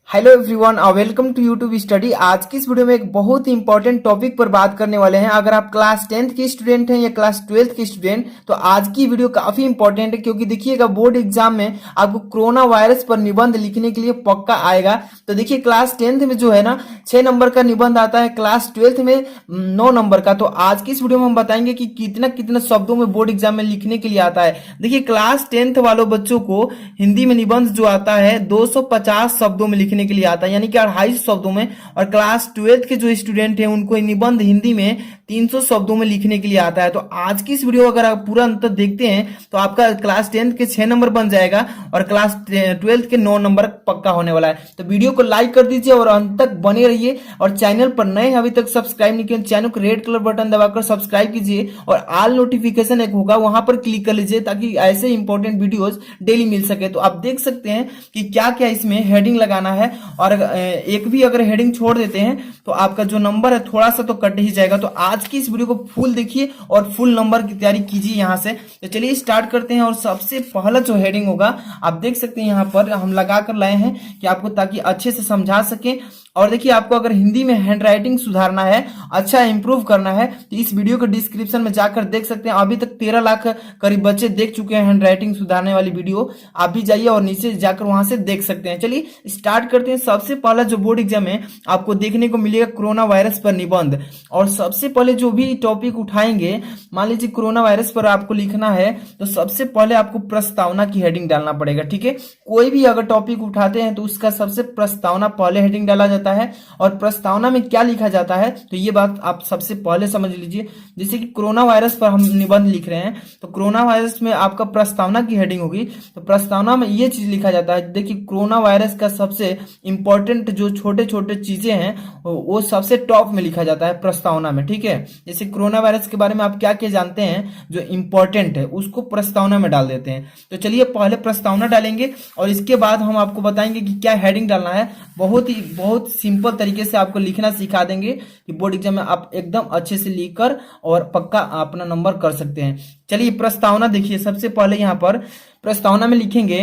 Hello everyone, welcome to YouTube study. आज की इस वीडियो में एक बहुत ही इंपॉर्टेंट टॉपिक पर बात करने वाले हैं। अगर आप क्लास 10th के स्टूडेंट हैं या क्लास 12th के स्टूडेंट, तो आज की वीडियो काफी इंपॉर्टेंट है, क्योंकि देखिएगा बोर्ड एग्जाम में आपको कोरोना वायरस पर निबंध लिखने के लिए पक्का आएगा। तो देखिए क्लास 10th में जो है ना 6 नंबर का निबंध आता है, क्लास 12th में 9 नंबर का। तो आज की इस वीडियो में हम बताएंगे कि कितना कितना शब्दों में बोर्ड एग्जाम में लिखने के लिए आता है। देखिए क्लास 10th वालों बच्चों को हिंदी में निबंध जो आता है 250 शब्दों में लिखने के लिए आता है, यानी कि 250 शब्दों में। और क्लास 12th के जो स्टूडेंट हैं उनको निबंध हिंदी में 300 शब्दों में लिखने के लिए आता है। तो आज की इस वीडियो अगर आप पूरा अंत देखते हैं तो आपका क्लास 10th के 6 नंबर बन जाएगा और क्लास 12th के 9 नंबर पक्का होने वाला है। तो वीडियो को लाइक कर दीजिए और अंत तक बने रहिए। और चैनल पर नए अभी तक सब्सक्राइब नहीं किया, चैनल को रेड कलर बटन दबाकर सब्सक्राइब कीजिए और ऑल नोटिफिकेशन एक होगा वहां पर क्लिक कर लीजिए, ताकि ऐसे इंपॉर्टेंट वीडियोस डेली मिल सके। तो आप देख सकते हैं कि क्या क्या इसमें हेडिंग लगाना है, और एक भी अगर हेडिंग छोड़ देते हैं तो आपका जो नंबर है थोड़ा सा तो कट ही जाएगा। तो आज की इस वीडियो को फुल देखिए और फुल नंबर की तैयारी कीजिए यहां से। तो चलिए स्टार्ट करते हैं। और सबसे पहला जो हेडिंग होगा आप देख सकते हैं यहां पर हम लगा कर लाए हैं कि आपको ताकि अच्छे से समझा सके। और देखिए आपको अगर हिंदी में हैंड राइटिंग सुधारना है, अच्छा इंप्रूव करना है, तो इस वीडियो के डिस्क्रिप्शन में जाकर देख सकते हैं। अभी तक 13 लाख करीब बच्चे देख चुके हैं हैंड राइटिंग सुधारने वाली वीडियो। आप भी जाइए और नीचे जाकर वहां से देख सकते हैं। चलिए स्टार्ट करते हैं। सबसे पहला जो बोर्ड एग्जाम है आपको देखने को मिलेगा कोरोना वायरस पर निबंध। और सबसे पहले जो भी टॉपिक उठाएंगे, मान लीजिए कोरोना वायरस पर आपको लिखना है, तो सबसे पहले आपको प्रस्तावना की हेडिंग डालना पड़ेगा। ठीक है, कोई भी अगर टॉपिक उठाते हैं तो उसका सबसे प्रस्तावना पहले हेडिंग डाला जाता है। और प्रस्तावना में क्या लिखा जाता है तो ये बात आप सबसे पहले समझ लीजिए। जैसे कि कोरोना वायरस पर हम निबंध लिख रहे हैं, तो कोरोना वायरस में आपका प्रस्तावना की हेडिंग होगी। तो प्रस्तावना में ये चीज लिखा जाता है। देखिए कोरोना वायरस का सबसे इंपॉर्टेंट जो छोटे छोटे चीजें हैं वो सबसे टॉप में लिखा जाता है प्रस्तावना में। ठीक है, जैसे कोरोना वायरस के बारे में आप क्या क्या जानते हैं जो इंपॉर्टेंट है उसको प्रस्तावना में डाल देते हैं। तो चलिए पहले प्रस्तावना डालेंगे और इसके बाद हम आपको बताएंगे कि क्या हेडिंग डालना है। बहुत सिंपल तरीके से आपको लिखना सिखा देंगे कि बोर्ड एग्जाम में आप एकदम अच्छे से लिखकर और पक्का अपना नंबर कर सकते हैं। चलिए प्रस्तावना देखिए। सबसे पहले यहाँ पर प्रस्तावना में लिखेंगे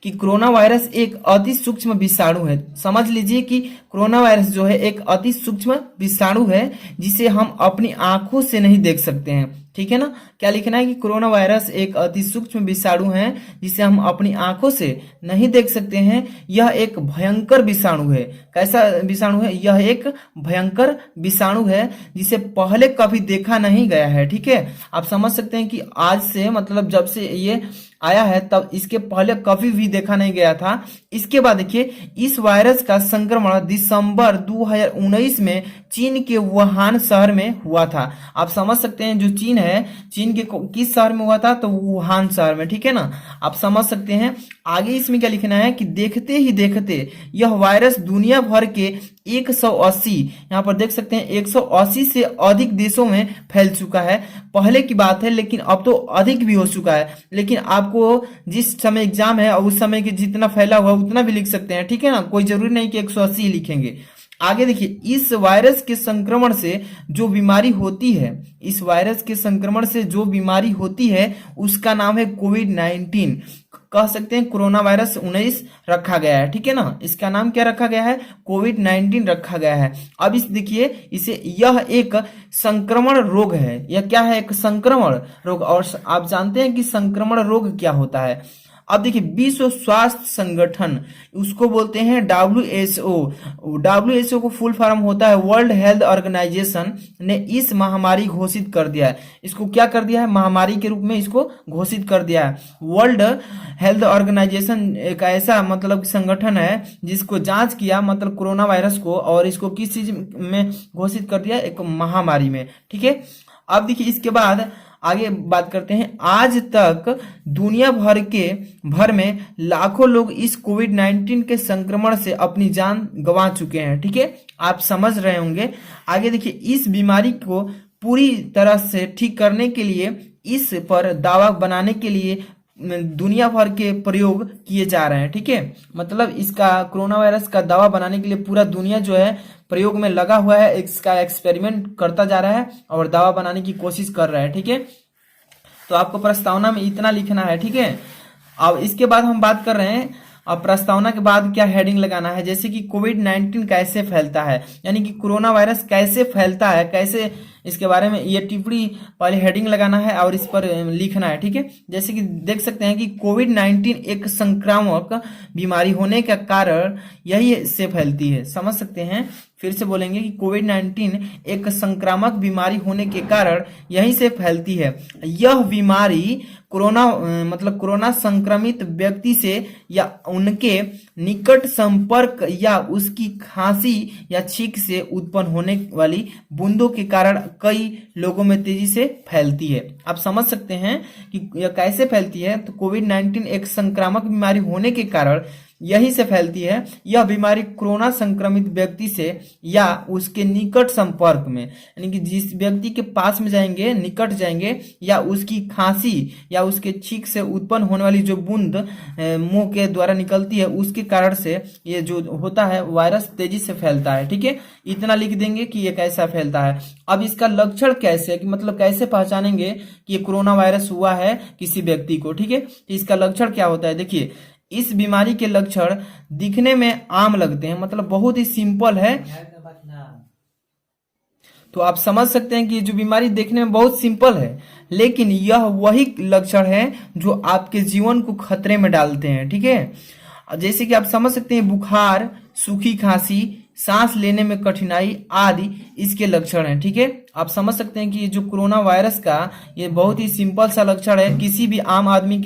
कि कोरोना वायरस एक अति सूक्ष्म विषाणु है। समझ लीजिए कि कोरोना वायरस जो है एक अति सूक्ष्म विषाणु है जिसे हम अपनी आंखों से नहीं देख सकते हैं। ठीक है ना, क्या लिखना है कि कोरोना वायरस एक अति सूक्ष्म विषाणु है जिसे हम अपनी आंखों से नहीं देख सकते हैं। यह एक भयंकर विषाणु है। कैसा विषाणु है? यह एक भयंकर विषाणु है जिसे पहले कभी देखा नहीं गया है। ठीक है, आप समझ सकते हैं कि आज से मतलब जब से ये आया है तब इसके पहले कभी भी देखा नहीं गया था। इसके बाद देखिए इस वायरस का संक्रमण दिसंबर 2019 में चीन के वुहान शहर में हुआ था। आप समझ सकते हैं जो चीन है, चीन के किस शहर में हुआ था तो वुहान शहर में। ठीक है ना, आप समझ सकते हैं। आगे इसमें क्या लिखना है कि देखते ही देखते यह वायरस दुनिया भर के 180, यहाँ पर देख सकते हैं 180 से अधिक देशों में फैल चुका है। पहले की बात है, लेकिन अब तो अधिक भी हो चुका है। लेकिन आपको जिस समय एग्जाम है उस समय के जितना फैला हुआ उतना भी लिख सकते हैं। ठीक है ना, कोई जरूरी नहीं कि 180 ही लिखेंगे। आगे देखिए इस वायरस के संक्रमण से जो बीमारी होती है, इस वायरस के संक्रमण से जो बीमारी होती है उसका नाम है कोविड-19। कह सकते हैं कोरोना वायरस 19 रखा गया है। ठीक है ना, इसका नाम क्या रखा गया है? कोविड-19 रखा गया है। अब इस देखिए इसे यह एक संक्रमण रोग है। यह क्या है? एक संक्रमण रोग। और आप जानते हैं कि संक्रमण रोग क्या होता है। अब देखिए विश्व स्वास्थ्य संगठन, उसको बोलते हैं WHO। WHO को फुल फॉर्म होता है वर्ल्ड हेल्थ ऑर्गेनाइजेशन, ने इस महामारी घोषित कर दिया है। इसको क्या कर दिया है? महामारी के रूप में इसको घोषित कर दिया है। वर्ल्ड हेल्थ ऑर्गेनाइजेशन एक ऐसा मतलब संगठन है जिसको जांच किया मतलब कोरोना वायरस को, और इसको किस चीज में घोषित कर दिया? एक महामारी में। ठीक है, अब देखिए इसके बाद आगे बात करते हैं। आज तक दुनिया भर में लाखों लोग इस कोविड-19 के संक्रमण से अपनी जान गंवा चुके हैं। ठीक है, आप समझ रहे होंगे। आगे देखिए इस बीमारी को पूरी तरह से ठीक करने के लिए, इस पर दावा बनाने के लिए दुनिया भर के प्रयोग किए जा रहे हैं। ठीक है, मतलब इसका कोरोना वायरस का दवा बनाने के लिए पूरा दुनिया जो है प्रयोग में लगा हुआ है, इसका एक्सपेरिमेंट करता जा रहा है और दवा बनाने की कोशिश कर रहा है। ठीक है, तो आपको प्रस्तावना में इतना लिखना है। ठीक है, अब इसके बाद हम बात कर रहे हैं अब प्रस्तावना के बाद क्या हेडिंग लगाना है, जैसे कि कोविड-19 कैसे फैलता है, यानी कि कोरोना वायरस कैसे फैलता है, कैसे इसके बारे में ये टिप्पणी पहले हेडिंग लगाना है और इस पर लिखना है। ठीक है, जैसे कि देख सकते हैं कि कोविड-19 एक संक्रामक बीमारी होने का कारण यही से फैलती है। समझ सकते हैं, फिर से बोलेंगे कि कोविड-19 एक संक्रामक बीमारी होने के कारण यहीं से फैलती है। यह बीमारी कोरोना संक्रमित व्यक्ति से या उनके निकट संपर्क या उसकी खांसी या छींक से उत्पन्न होने वाली बूंदों के कारण कई लोगों में तेजी से फैलती है। आप समझ सकते हैं कि यह कैसे फैलती है। तो कोविड-19 एक संक्रामक बीमारी होने के कारण यही से फैलती है। यह बीमारी कोरोना संक्रमित व्यक्ति से या उसके निकट संपर्क में, यानी कि जिस व्यक्ति के पास में जाएंगे, निकट जाएंगे, या उसकी खांसी या उसके छींक से उत्पन्न होने वाली जो बूंद मुंह के द्वारा निकलती है, उसके कारण से ये जो होता है वायरस तेजी से फैलता है। ठीक है, इतना लिख देंगे कि ये कैसा फैलता है। अब इसका लक्षण कैसे है, कि मतलब कैसे पहचानेंगे कि ये कोरोना वायरस हुआ है किसी व्यक्ति को। ठीक है, इसका लक्षण क्या होता है, देखिए इस बीमारी के लक्षण दिखने में आम लगते हैं, मतलब बहुत ही सिंपल है। तो आप समझ सकते हैं कि ये जो बीमारी देखने में बहुत सिंपल है, लेकिन यह वही लक्षण है जो आपके जीवन को खतरे में डालते हैं। ठीक है, जैसे कि आप समझ सकते हैं बुखार, सूखी खांसी, सांस लेने में कठिनाई आदि इसके लक्षण हैं। ठीक है, आप समझ सकते हैं कि ये जो कोरोना वायरस का ये बहुत ही सिंपल सा लक्षण है। किसी भी आम आदमी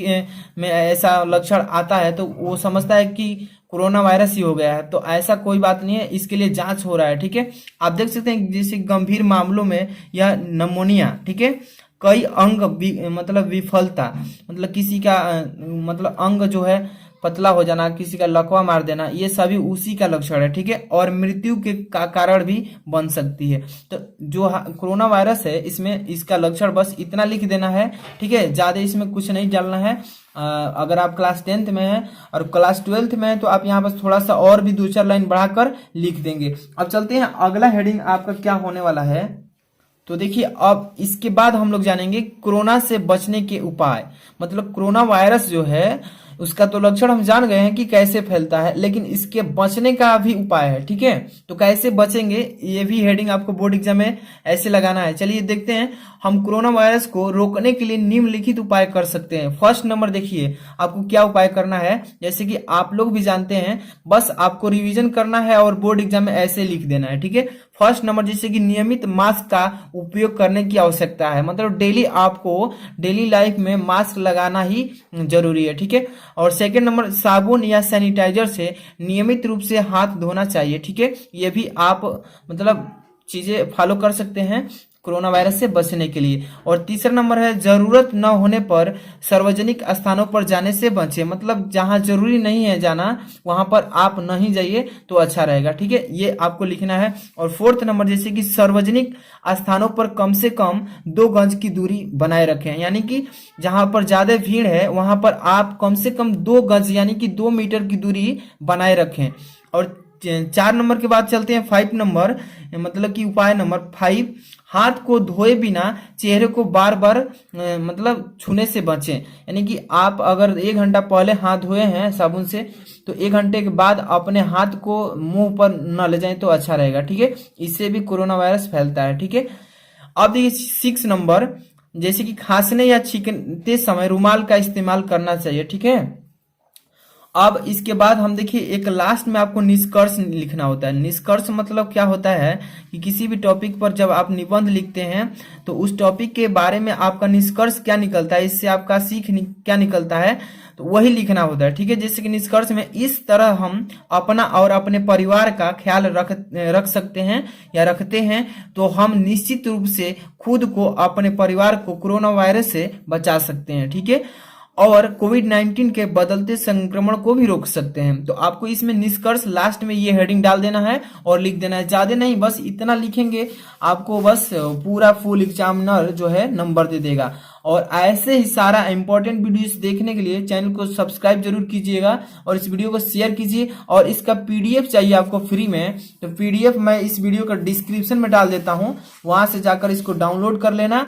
में ऐसा लक्षण आता है तो वो समझता है कि कोरोना वायरस ही हो गया है, तो ऐसा कोई बात नहीं है, इसके लिए जांच हो रहा है। ठीक है, आप देख सकते हैं जैसे गंभीर मामलों में यह निमोनिया, ठीक है, कई अंग मतलब विफलता, मतलब किसी का मतलब अंग जो है पतला हो जाना, किसी का लकवा मार देना, ये सभी उसी का लक्षण है। ठीक है, और मृत्यु के कारण भी बन सकती है। तो जो कोरोना वायरस है इसमें इसका लक्षण बस इतना लिख देना है। ठीक है, ज्यादा इसमें कुछ नहीं डालना है। अगर आप क्लास 10th में है और क्लास 12th में है तो आप यहाँ पर थोड़ा सा और भी 2-4 लाइन बढ़ाकर लिख देंगे। अब चलते हैं, अगला हेडिंग आपका क्या होने वाला है। तो देखिए, अब इसके बाद हम लोग जानेंगे कोरोना से बचने के उपाय। मतलब कोरोना वायरस जो है उसका तो लक्षण हम जान गए हैं कि कैसे फैलता है, लेकिन इसके बचने का भी उपाय है। ठीक है, तो कैसे बचेंगे ये भी हेडिंग आपको बोर्ड एग्जाम में ऐसे लगाना है। चलिए देखते हैं, हम कोरोना वायरस को रोकने के लिए निम्नलिखित उपाय कर सकते हैं। फर्स्ट नंबर देखिए आपको क्या उपाय करना है, जैसे कि आप लोग भी जानते हैं, बस आपको रिवीजन करना है और बोर्ड एग्जाम में ऐसे लिख देना है। ठीक है, फर्स्ट नंबर जैसे कि नियमित मास्क का उपयोग करने की आवश्यकता है, मतलब डेली आपको डेली लाइफ में मास्क लगाना ही जरूरी है। ठीक है, और सेकंड नंबर साबुन या सैनिटाइजर से नियमित रूप से हाथ धोना चाहिए। ठीक है, ये भी आप मतलब चीजें फॉलो कर सकते हैं कोरोना वायरस से बचने के लिए। और तीसरा नंबर है जरूरत न होने पर सार्वजनिक स्थानों पर जाने से बचें, मतलब जहां जरूरी नहीं है जाना वहां पर आप नहीं जाइए तो अच्छा रहेगा। ठीक है, ये आपको लिखना है। और फोर्थ नंबर जैसे कि सार्वजनिक स्थानों पर कम से कम 2 गज की दूरी बनाए रखें, यानी कि जहां पर ज्यादा भीड़ है वहां पर आप कम से कम 2 गज यानी कि 2 मीटर की दूरी बनाए रखें। और 4 नंबर के बाद चलते हैं 5 नंबर, मतलब कि उपाय नंबर 5, हाथ को धोए बिना चेहरे को बार बार मतलब छूने से बचें, यानी कि आप अगर 1 घंटा पहले हाथ धोए हैं साबुन से तो 1 घंटे के बाद अपने हाथ को मुंह पर न ले जाएं तो अच्छा रहेगा। ठीक है, इससे भी कोरोना वायरस फैलता है। ठीक है, अब देखिए 6 नंबर जैसे कि खांसने या छींकते समय रुमाल का इस्तेमाल करना चाहिए। ठीक है, अब इसके बाद हम देखिए एक लास्ट में आपको निष्कर्ष लिखना होता है। निष्कर्ष मतलब क्या होता है कि किसी भी टॉपिक पर जब आप निबंध लिखते हैं तो उस टॉपिक के बारे में आपका निष्कर्ष क्या निकलता है, इससे आपका क्या निकलता है, तो वही लिखना होता है। ठीक है, जैसे कि निष्कर्ष में इस तरह हम अपना और अपने परिवार का ख्याल रख सकते हैं या रखते हैं तो हम निश्चित रूप से खुद को, अपने परिवार को कोरोना वायरस से बचा सकते हैं। ठीक है, और कोविड-19 के बदलते संक्रमण को भी रोक सकते हैं। तो आपको इसमें निष्कर्ष लास्ट में ये हेडिंग डाल देना है और लिख देना है, ज्यादा नहीं, बस इतना लिखेंगे आपको बस पूरा फुल एग्जामिनर जो है नंबर दे देगा। और ऐसे ही सारा इंपॉर्टेंट वीडियोस देखने के लिए चैनल को सब्सक्राइब जरूर कीजिएगा और इस वीडियो को शेयर कीजिए। और इसका पीडीएफ चाहिए आपको फ्री में, तो पीडीएफ मैं इस वीडियो का डिस्क्रिप्शन में डाल देता हूं, वहां से जाकर इसको डाउनलोड कर लेना।